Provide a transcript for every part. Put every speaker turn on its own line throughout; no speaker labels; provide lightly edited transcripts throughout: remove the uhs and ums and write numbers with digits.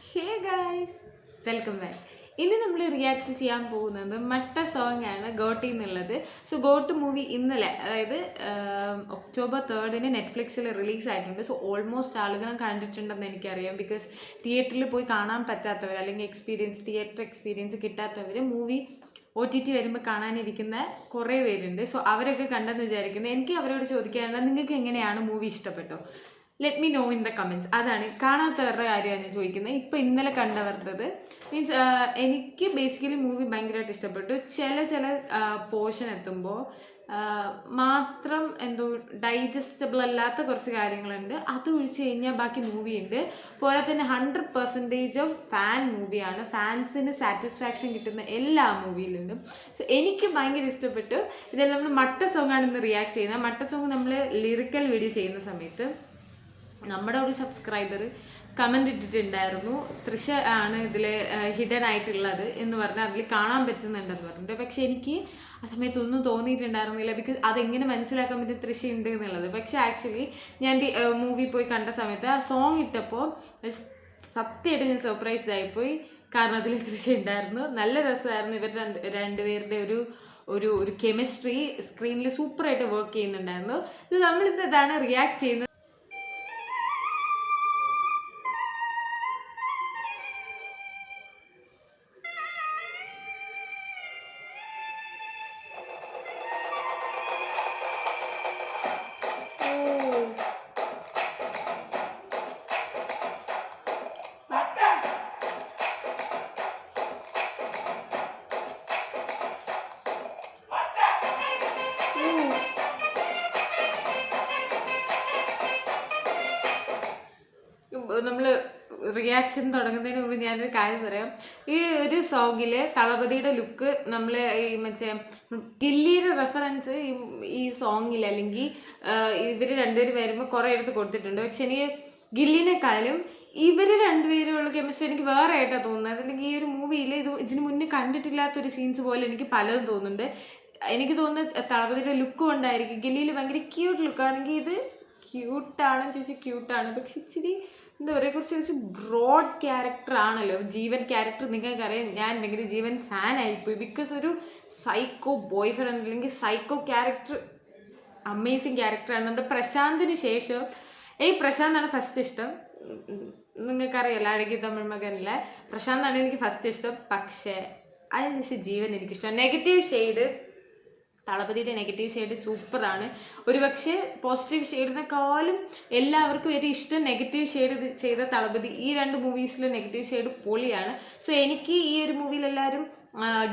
Hey guys, welcome back. ഇന്ന് നമ്മൾ react ചെയ്യാൻ പോകുന്നത് മട്ട സോങ് ആണ് ഗോട്ടി എന്നുള്ളത്. സോ ഗോട്ട് മൂവി ഇന്നലെ, അതായത് ഒക്ടോബർ 3 നെറ്റ്ഫ്ലിക്സിൽ റിലീസായിട്ടുണ്ട്. സോ ഓൾമോസ്റ്റ് ആളുകളും കണ്ടിട്ടുണ്ടെന്ന് എനിക്കറിയാം. ബിക്കോസ് തിയേറ്ററിൽ പോയി കാണാൻ പറ്റാത്തവർ, അല്ലെങ്കിൽ തിയേറ്റർ എക്സ്പീരിയൻസ് കിട്ടാത്തവർ മൂവി OTT വരുമ്പോൾ കാണാനിരിക്കുന്ന കുറേ പേരുണ്ട്. സോ അവരൊക്കെ കണ്ടെന്ന് വിചാരിക്കുന്നത്. എനിക്ക് അവരോട് ചോദിക്കാനുള്ള, നിങ്ങൾക്ക് എങ്ങനെയാണ് മൂവി ഇഷ്ടപ്പെട്ടോ? Let me know in the comments. അതാണ് കാണാത്തവരുടെ കാര്യമാണ് ഞാൻ ചോദിക്കുന്നത്. ഇപ്പോൾ ഇന്നലെ കണ്ടവരുടേത് മീൻസ് എനിക്ക് ബേസിക്കലി മൂവി ഭയങ്കരമായിട്ട് ഇഷ്ടപ്പെട്ടു. ചില പോർഷൻ എത്തുമ്പോൾ മാത്രം എന്തോ ഡൈജസ്റ്റബിൾ അല്ലാത്ത കുറച്ച് കാര്യങ്ങളുണ്ട്. അത് ഒഴിച്ച് കഴിഞ്ഞാൽ ബാക്കി മൂവി ഉണ്ട്. പോലെ തന്നെ 100% ഓഫ് ഫാൻ മൂവിയാണ്. ഫാൻസിന് സാറ്റിസ്ഫാക്ഷൻ കിട്ടുന്ന എല്ലാ മൂവിയിലുണ്ട്. സോ എനിക്ക് ഭയങ്കര ഇഷ്ടപ്പെട്ടു. ഇതെല്ലാം നമ്മൾ മട്ട സോങ് ആണെന്ന് റിയാക്ട് ചെയ്യുന്നത്. മട്ട സോങ് നമ്മൾ ലിറിക്കൽ വീഡിയോ ചെയ്യുന്ന സമയത്ത് നമ്മുടെ ഒരു സബ്സ്ക്രൈബർ കമൻ്റ് ഇട്ടിട്ടുണ്ടായിരുന്നു, തൃശ ആണ് ഇതിൽ ഹിഡൻ ആയിട്ടുള്ളത് എന്ന് പറഞ്ഞാൽ അതിൽ കാണാൻ പറ്റുന്നുണ്ടെന്ന് പറഞ്ഞിട്ട്. പക്ഷെ എനിക്ക് ആ സമയത്തൊന്നും തോന്നിയിട്ടുണ്ടായിരുന്നില്ല. ബിക്കോസ് അതെങ്ങനെ മനസ്സിലാക്കാൻ പറ്റും തൃശ ഉണ്ട് എന്നുള്ളത്. പക്ഷെ ആക്ച്വലി ഞാൻ മൂവി പോയി കണ്ട സമയത്ത് ആ സോങ് ഇട്ടപ്പോൾ സത്യമായിട്ട് ഞാൻ സർപ്രൈസ്ഡ് ആയിപ്പോയി. കാരണം അതിൽ തൃശ ഉണ്ടായിരുന്നു. നല്ല രസമായിരുന്നു. ഇവർ രണ്ടുപേരുടെ ഒരു കെമിസ്ട്രി സ്ക്രീനിൽ സൂപ്പറായിട്ട് വർക്ക് ചെയ്യുന്നുണ്ടായിരുന്നു. ഇത് നമ്മളിന്ന് ഇതാണ് റിയാക്ട് ചെയ്യുന്നത്. നമ്മൾ റിയാക്ഷൻ തുടങ്ങുന്നതിന് മുമ്പ് ഞാനൊരു കാര്യം പറയാം. ഈ ഒരു സോങ്ങിൽ തളപതിയുടെ ലുക്ക് നമ്മൾ ഈ മറ്റേ ഗില്ലിയുടെ റെഫറൻസ് ഈ സോങ്ങിൽ, അല്ലെങ്കിൽ ഇവർ രണ്ടുപേരും വരുമ്പോൾ കുറേ എടുത്ത് കൊടുത്തിട്ടുണ്ട്. പക്ഷെ എനിക്ക് ഗില്ലിനെക്കാളും ഇവർ രണ്ടുപേരുള്ള കെമിസ്ട്രി എനിക്ക് വേറെ ആയിട്ടാണ് തോന്നുന്നത്. അല്ലെങ്കിൽ ഈ ഒരു മൂവിയിൽ ഇതിന് മുന്നേ കണ്ടിട്ടില്ലാത്തൊരു സീൻസ് പോലെ എനിക്ക് പലതും തോന്നുന്നുണ്ട്. എനിക്ക് തോന്നുന്നത് തളപതിയുടെ ലുക്ക് കൊണ്ടായിരിക്കും. ഗില്ലിയിൽ ഭയങ്കര ക്യൂട്ട് ലുക്കാണെങ്കിൽ ഇത് ക്യൂട്ടാണെന്ന് ചോദിച്ചാൽ ക്യൂട്ടാണ്. പക്ഷെ ഇച്ചിരി എന്താ പറയുക, കുറച്ച് ബ്രോഡ് ക്യാരക്ടർ ആണല്ലോ. ജീവൻ ക്യാരക്ടർ നിങ്ങൾക്കറിയാം, ഞാൻ ഭയങ്കര ജീവൻ ഫാൻ ആയിപ്പോയി. ബിക്കോസ് ഒരു സൈക്കോ ബോയ് ഫ്രണ്ട് അല്ലെങ്കിൽ സൈക്കോ ക്യാരക്ടർ അമേസിങ് ക്യാരക്ടറാണ്. നമ്മുടെ പ്രശാന്തിന് ശേഷം പ്രശാന്താണ് ഫസ്റ്റ് ഇഷ്ടം. നിങ്ങൾക്കറിയാലോ, അഴകിയ തമിഴ് മകനിലെ പ്രശാന്താണ് എനിക്ക് ഫസ്റ്റ് ഇഷ്ടം. പക്ഷേ അതിനുശേഷം ജീവൻ എനിക്കിഷ്ടം. നെഗറ്റീവ് ഷെയ്ഡ്, തളപതിയുടെ നെഗറ്റീവ് ഷെയ്ഡ് സൂപ്പറാണ്. ഒരു പക്ഷേ പോസിറ്റീവ് ഷെയ്ഡിനെക്കാളും എല്ലാവർക്കും ഏറ്റവും ഇഷ്ടം നെഗറ്റീവ് ഷെയ്ഡ് ചെയ്ത തളപതി. ഈ രണ്ട് മൂവീസിലും നെഗറ്റീവ് ഷെയ്ഡ് പൊളിയാണ്. സോ എനിക്ക് ഈ ഒരു മൂവിയിൽ എല്ലാവരും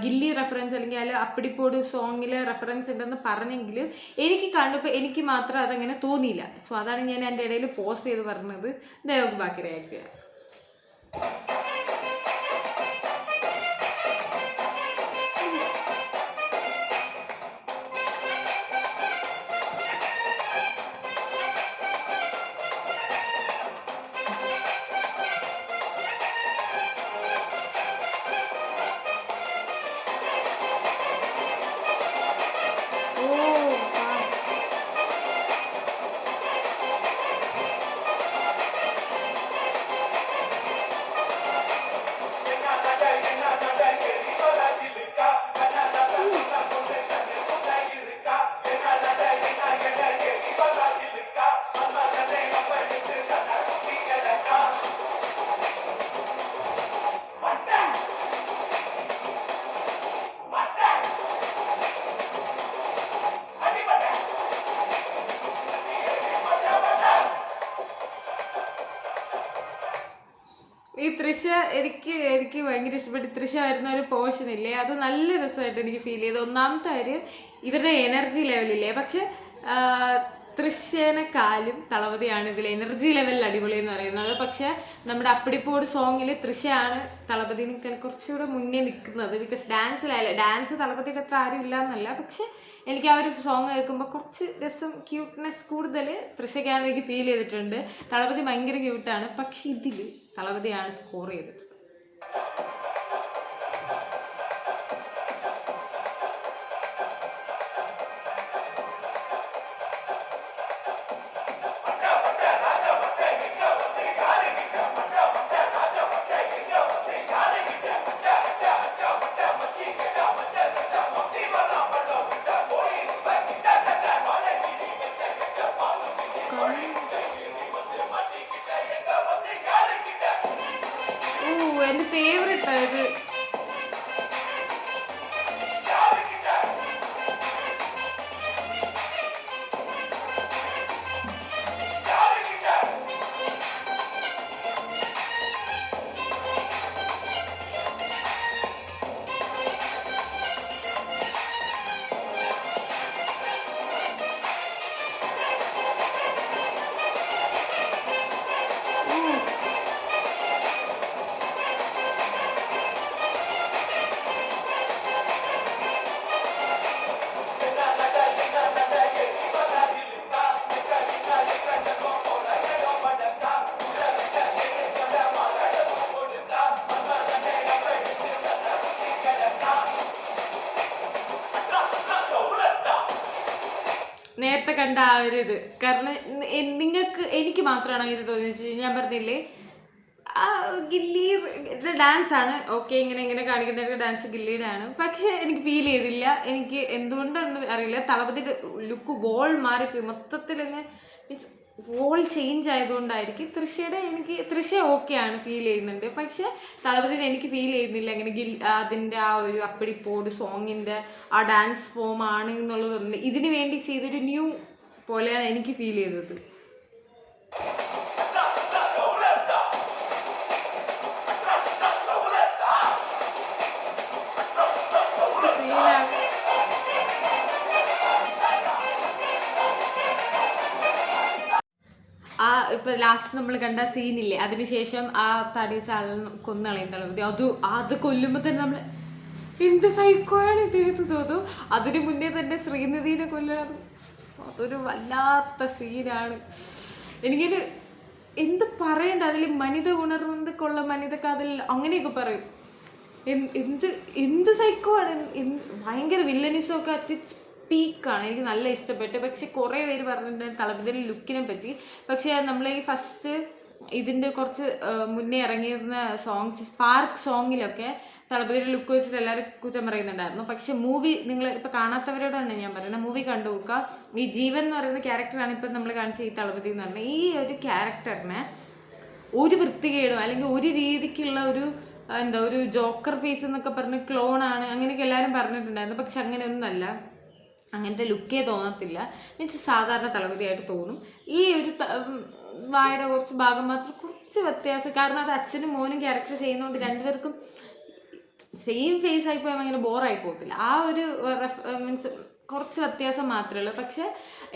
ഗില്ലി റെഫറൻസ് അല്ലെങ്കിൽ അതിൽ അപ്പടിപ്പോട് സോങ്ങിൽ റെഫറൻസ് ഉണ്ടെന്ന് പറഞ്ഞെങ്കിലും എനിക്ക് കണ്ടപ്പോൾ എനിക്ക് മാത്രം അതങ്ങനെ തോന്നിയില്ല. സോ അതാണ് ഞാൻ എൻ്റെ ഇടയിൽ പോസ് ചെയ്ത് പറഞ്ഞത്. നമുക്ക് ബാക്കി റിയാക്ട് ചെയ്യാം. ഈ തൃശ എനിക്ക് ഭയങ്കര ഇഷ്ടപ്പെട്ടു. തൃശ വരുന്ന ഒരു പോർഷൻ ഇല്ലേ, അത് നല്ല രസമായിട്ട് എനിക്ക് ഫീൽ ചെയ്തു. ഒന്നാമത്തെ കാര്യം ഇവരുടെ എനർജി ലെവലില്ലേ. പക്ഷെ തൃശേനെക്കാളും തളപതിയാണ് ഇതിൽ എനർജി ലെവലിൽ അടിപൊളി എന്ന് പറയുന്നത്. പക്ഷെ നമ്മുടെ അപ്പടിപ്പോട് സോങ്ങിൽ തൃശയാണ് തളപതിനേക്കാൾ കുറച്ചുകൂടെ മുന്നേ നിൽക്കുന്നത്. ബിക്കോസ് ഡാൻസ് തളപതിയുടെ അത്ര ആരും ഇല്ല എന്നല്ല, പക്ഷെ എനിക്ക് ആ ഒരു സോങ് കേൾക്കുമ്പോൾ കുറച്ച് രസം, ക്യൂട്ട്നെസ് കൂടുതൽ തൃശയ്ക്കാണെന്ന് എനിക്ക് ഫീൽ ചെയ്തിട്ടുണ്ട്. തളപതി ഭയങ്കര ക്യൂട്ടാണ്. പക്ഷെ ഇതിൽ തളപതിയാണ് സ്കോർ ചെയ്തത്. എൻ്റെ ഫേവറേറ്റ് ഇത്. നേരത്തെ കണ്ട ആ ഒരു ഇത്, കാരണം എനിക്ക് മാത്രമാണോ ഇത് തോന്നിച്ചു? ഞാൻ പറഞ്ഞില്ലേ ആ ഗില്ലി ഡാൻസ് ആണ്, ഓക്കെ, ഇങ്ങനെ കാണിക്കുന്ന ഡാൻസ് ഗില്ലിയുടെ ആണ്, പക്ഷെ എനിക്ക് ഫീൽ ചെയ്തില്ല. എനിക്ക് എന്തുകൊണ്ടാണെന്ന് അറിയില്ല, തളപതിയുടെ ലുക്ക് വോൾ മാറിപ്പോയി മൊത്തത്തിലങ്ങ്, മീൻസ് വോൾ ചേഞ്ച് ആയതുകൊണ്ടായിരിക്കും. തൃശ്ശ ഓക്കെയാണ്, ഫീൽ ചെയ്യുന്നുണ്ട്, പക്ഷെ തളപതിന് എനിക്ക് ഫീൽ ചെയ്യുന്നില്ല അങ്ങനെ അതിൻ്റെ ആ ഒരു അപ്പടിപ്പോട് സോങ്ങിൻ്റെ ആ ഡാൻസ് ഫോം ആണ് എന്നുള്ളതുണ്ട്. ഇതിന് വേണ്ടി ചെയ്തൊരു ന്യൂ പോലെയാണ് എനിക്ക് ഫീൽ ചെയ്തത്. ഇപ്പം ലാസ്റ്റ് നമ്മൾ കണ്ട സീനില്ലേ, അതിനുശേഷം ആ തടി വെച്ച ആളിനെ കൊന്നളയുന്നുള്ളത്, അത് കൊല്ലുമ്പോൾ തന്നെ നമ്മൾ എന്ത് സൈക്കോയാണ് ഇതെടുത്ത് തോന്നും. അതിന് മുന്നേ തന്നെ ശ്രീനിധിനെ കൊല്ലണത് അതൊരു വല്ലാത്ത സീനാണ്. എനിക്കൊരു എന്ത് പറയണ്ട, അതിൽ മനിത ഉണർന്നൊക്കെയുള്ള മനിതക്ക് അതിൽ അങ്ങനെയൊക്കെ പറയും. എന്ത് സൈക്കോ ആണ്, ഭയങ്കര വില്ലനിസമൊക്കെ അറ്റ് പീക്കാണ്. എനിക്ക് നല്ല ഇഷ്ടപ്പെട്ടു. പക്ഷെ കുറേ പേര് പറഞ്ഞിട്ടുണ്ട് തളപതിയുടെ ലുക്കിനെ പറ്റി. പക്ഷെ നമ്മൾ ഈ ഫസ്റ്റ് ഇതിൻ്റെ കുറച്ച് മുന്നേ ഇറങ്ങിയിരുന്ന സോങ്സ്, സ്പാർക്ക് സോങ്ങിലൊക്കെ തളപതിയുടെ ലുക്ക് വെച്ചിട്ട് എല്ലാവരും കുറ്റം പറയുന്നുണ്ടായിരുന്നു. പക്ഷെ മൂവി നിങ്ങൾ ഇപ്പോൾ കാണാത്തവരോട് തന്നെ ഞാൻ പറയുന്നത്, മൂവി കണ്ടു നോക്കുക. ഈ ജീവൻ എന്ന് പറയുന്ന ക്യാരക്ടറാണ് ഇപ്പം നമ്മൾ കാണിച്ച ഈ തളപതി എന്ന് പറഞ്ഞാൽ ഈ ഒരു ക്യാരക്ടറിനെ ഒരു വൃത്തികേടും അല്ലെങ്കിൽ ഒരു രീതിക്കുള്ള ഒരു ജോക്കർ ഫേസ് എന്നൊക്കെ പറഞ്ഞ് ക്ലോണാണ് അങ്ങനെയൊക്കെ എല്ലാവരും പറഞ്ഞിട്ടുണ്ടായിരുന്നു. പക്ഷെ അങ്ങനെയൊന്നുമല്ല, അങ്ങനത്തെ ലുക്കേ തോന്നത്തില്ല. മീൻസ് സാധാരണ തളപതിയായിട്ട് തോന്നും. ഈ ഒരു വായുടെ കുറച്ച് ഭാഗം മാത്രം കുറച്ച് വ്യത്യാസം, കാരണം അത് അച്ഛനും മോനും ക്യാരക്ടർ ചെയ്യുന്നതുകൊണ്ട് രണ്ടുപേർക്കും സെയിം ഫേസ് ആയിപ്പോയാൽ ഭയങ്കര ബോറായി പോകത്തില്ല. ആ ഒരു മീൻസ് കുറച്ച് വ്യത്യാസം മാത്രമേ ഉള്ളൂ. പക്ഷെ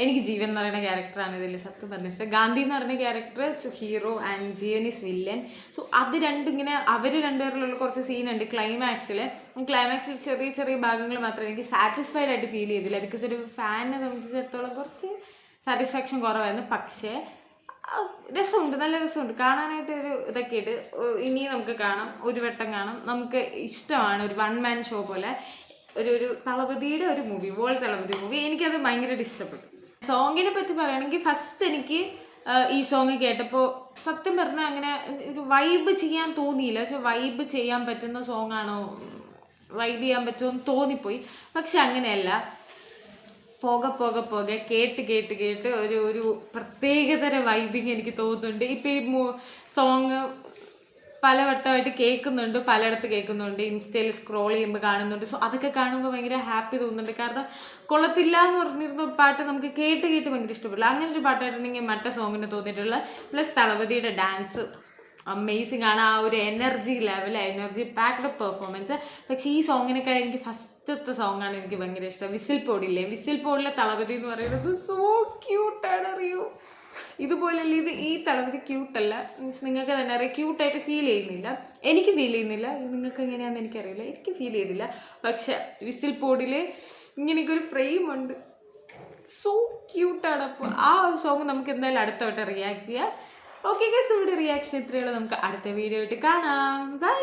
എനിക്ക് ജീവൻ എന്ന് പറയുന്ന ക്യാരക്ടറാണ് ഇതിൽ സത്യം പറഞ്ഞ ഇഷ്ടം. ഗാന്ധി എന്ന് പറയുന്ന character hero and Jeevan is villain. So അത് രണ്ടും ഇങ്ങനെ അവർ രണ്ടുപേരിലുള്ള കുറച്ച് സീനുണ്ട് ക്ലൈമാക്സിൽ ചെറിയ ചെറിയ ഭാഗങ്ങൾ മാത്രമേ എനിക്ക് സാറ്റിസ്ഫൈഡ് ആയിട്ട് ഫീൽ ചെയ്തില്ല. ബിക്കോസ് ഒരു ഫാനിനെ സംബന്ധിച്ചിടത്തോളം കുറച്ച് സാറ്റിസ്ഫാക്ഷൻ കുറവായിരുന്നു. പക്ഷേ രസമുണ്ട്, നല്ല രസമുണ്ട് കാണാനായിട്ട്. ഒരു ഇതൊക്കെ ആയിട്ട് ഇനി നമുക്ക് കാണാം, ഒരു വട്ടം കാണാം, നമുക്ക് ഇഷ്ടമാണ്. ഒരു വൺ മാൻ ഷോ പോലെ ഒരു തളപതിയുടെ ഒരു മൂവി, വേൾഡ് തളപതി മൂവി, എനിക്കത് ഭയങ്കരമായിട്ട് ഇഷ്ടപ്പെട്ടു. സോങ്ങിനെ പറ്റി പറയുകയാണെങ്കിൽ ഫസ്റ്റ് എനിക്ക് ഈ സോങ് കേട്ടപ്പോൾ സത്യം പറഞ്ഞാൽ അങ്ങനെ ഒരു വൈബ് ചെയ്യാൻ തോന്നിയില്ല. പക്ഷെ വൈബ് ചെയ്യാൻ പറ്റുന്ന സോങ്ങാണോ, വൈബ് ചെയ്യാൻ പറ്റുമോ എന്ന് തോന്നിപ്പോയി. പക്ഷെ അങ്ങനെയല്ല, പോകെ കേട്ട് ഒരു പ്രത്യേകതര വൈബിങ് എനിക്ക് തോന്നുന്നുണ്ട്. ഇപ്പം ഈ സോങ് പലവട്ടമായിട്ട് കേൾക്കുന്നുണ്ട്, പലയിടത്ത് കേൾക്കുന്നുണ്ട്, ഇൻസ്റ്റയിൽ സ്ക്രോൾ ചെയ്യുമ്പോൾ കാണുന്നുണ്ട്. സോ അതൊക്കെ കാണുമ്പോൾ ഭയങ്കര ഹാപ്പി തോന്നുന്നുണ്ട്. കാരണം കൊള്ളത്തില്ല എന്ന് പറഞ്ഞിരുന്ന പാട്ട് നമുക്ക് കേട്ട് ഭയങ്കര ഇഷ്ടപ്പെടില്ല. അങ്ങനെ ഒരു പാട്ടായിട്ടുണ്ടെങ്കിൽ മറ്റ സോങ്ങിന് തോന്നിയിട്ടുള്ള പ്ലസ് തളപതിയുടെ ഡാൻസ് അമേസിങ് ആണ്. ആ ഒരു എനർജി എനർജി പാക്ഡ് പെർഫോമൻസ്. പക്ഷേ ഈ സോങ്ങിനൊക്കെ എനിക്ക് ഫസ്റ്റത്തെ സോങ്ങാണ് എനിക്ക് ഭയങ്കര ഇഷ്ടം. വിസിൽ പോഡിലെ തളപതി എന്ന് പറയുന്നത് സോ ക്യൂട്ടാണ്, അറിയൂ. ഇതുപോലെയല്ല ഈ തളപതി ക്യൂട്ടല്ല, മീൻസ് നിങ്ങൾക്ക് തന്നെ അറിയാം, ക്യൂട്ടായിട്ട് ഫീൽ ചെയ്യുന്നില്ല. എനിക്ക് ഫീൽ ചെയ്യുന്നില്ല, നിങ്ങൾക്ക് എങ്ങനെയാണെന്ന് എനിക്കറിയില്ല, എനിക്ക് ഫീൽ ചെയ്തില്ല. പക്ഷെ വിസിൽ പോഡിൽ ഇങ്ങനെയൊക്കെ ഒരു ഫ്രെയിമുണ്ട്, സോ ക്യൂട്ടാണ്. അപ്പോൾ ആ ഒരു സോങ് നമുക്ക് എന്തായാലും അടുത്ത വട്ടം റിയാക്ട് ചെയ്യാം. ഓക്കെ ഗൈസ്, ഇവിടെ റിയാക്ഷൻ ഇത്രയുള്ളൂ. നമുക്ക് അടുത്ത വീഡിയോ ആയിട്ട് കാണാം. ബൈ.